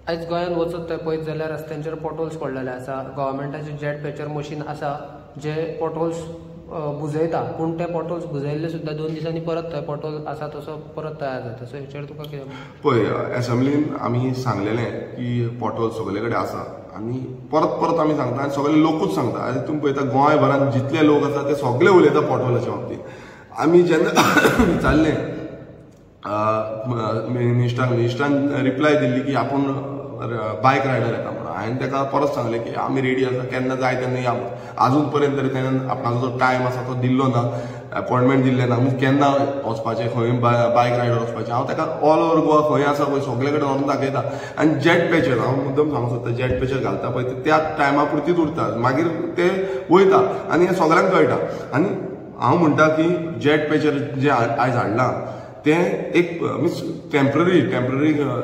आयज गोंयांत वचत थंय पळयत जाल्यार रस्त्यांचेर पॉटहोल्स पडलेले आसा. गव्हर्मेंटाचें जेट पॅचर मशीन आसा जे पॉटहोल्स बुजयता, पूण ते पॉटहोल्स बुजयल्ले सुद्दां 2 दिसांनी परत थंय पॉटहोल आसा तसो परत तयार जाता. सो हेचेर तुका कितें पळय, असेंब्लीन आमी सांगलेलें की पॉटहोल सगळे कडेन आसा आनी परत परत आमी सांगता आनी सगळे लोकूच सांगता. आनी तुमी पळयता गोंयभरांत जितले लोक आसा ते सगळे उलयता पॉटहोलाच्या बाबतींत. आमी जेन्ना विचारलें मिनिस्टरान रिप्लाय दिल्ली की आपूण बायक रायडर येता म्हणून. हांवें ताका परत सांगलें की आमी रेडी आसा, केन्ना जाय तेन्ना या म्हणून. आजून पर्यंत तरी ताणें आपणाचो जो टायम आसा तो दिल्लो ना, अपॉयंटमेंट दिल्लें ना. केन्ना वचपाचें, खंय बायक रायडर वचपाचें. हांव ताका ऑल ओव्हर गोवा खंय आसा पळय सगळे कडेन व्हरून दाखयता. आनी जेट पॅचर हांव मुद्दम सांगूंक सोदता, जेट पॅचर घालता पळय ते त्या टायमा पुरतीच उरता, मागीर ते वयता आनी हें सगळ्यांक कळटा. आनी हांव म्हणटा की जेट पॅचर जे आयज हाडलां तें एक मीन्स टेम्पररी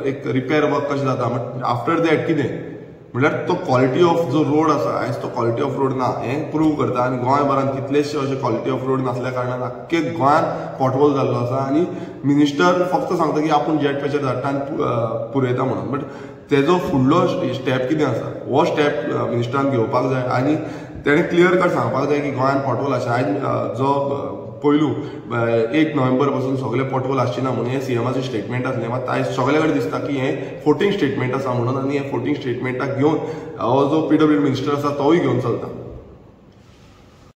एक रिपेर वर्क कशें जाता. बट आफ्टर दॅट कितें म्हळ्यार तो क्वॉलिटी ऑफ जो रोड आसा, आयज तो क्वॉलिटी ऑफ रोड ना हें प्रूव करता. आनी गोंयभरांत कितलेशे अशे क्वॉलिटी ऑफ रोड नासल्या कारणान आख्खे गोंयांत पॉटहोल जाल्लो आसा. आनी मिनिस्टर फक्त सांगता की आपूण जेट पॅचर धाडटा आनी पुरयता म्हणून. बट तेजो फुडलो स्टेप कितें आसा, हो स्टेप मिनिस्टरान घेवपाक जाय. आनी तेणें क्लियर कट सांगपाक जाय की गोंयांत पॉटहोल आसा. आयज जो पयलू 1 नोव्हेंबर पासून सगळे पॉटहोल आसचे ना म्हणून हें सीएमाचें स्टेटमेंट आसलें. मात आयज सगळे कडेन दिसता की हें फोटींग स्टेटमेंट आसा म्हणून. आनी हें फोटींग स्टेटमेंटाक घेवन हो जो PWD मिनिस्टर आसा तोय घेवन चलता.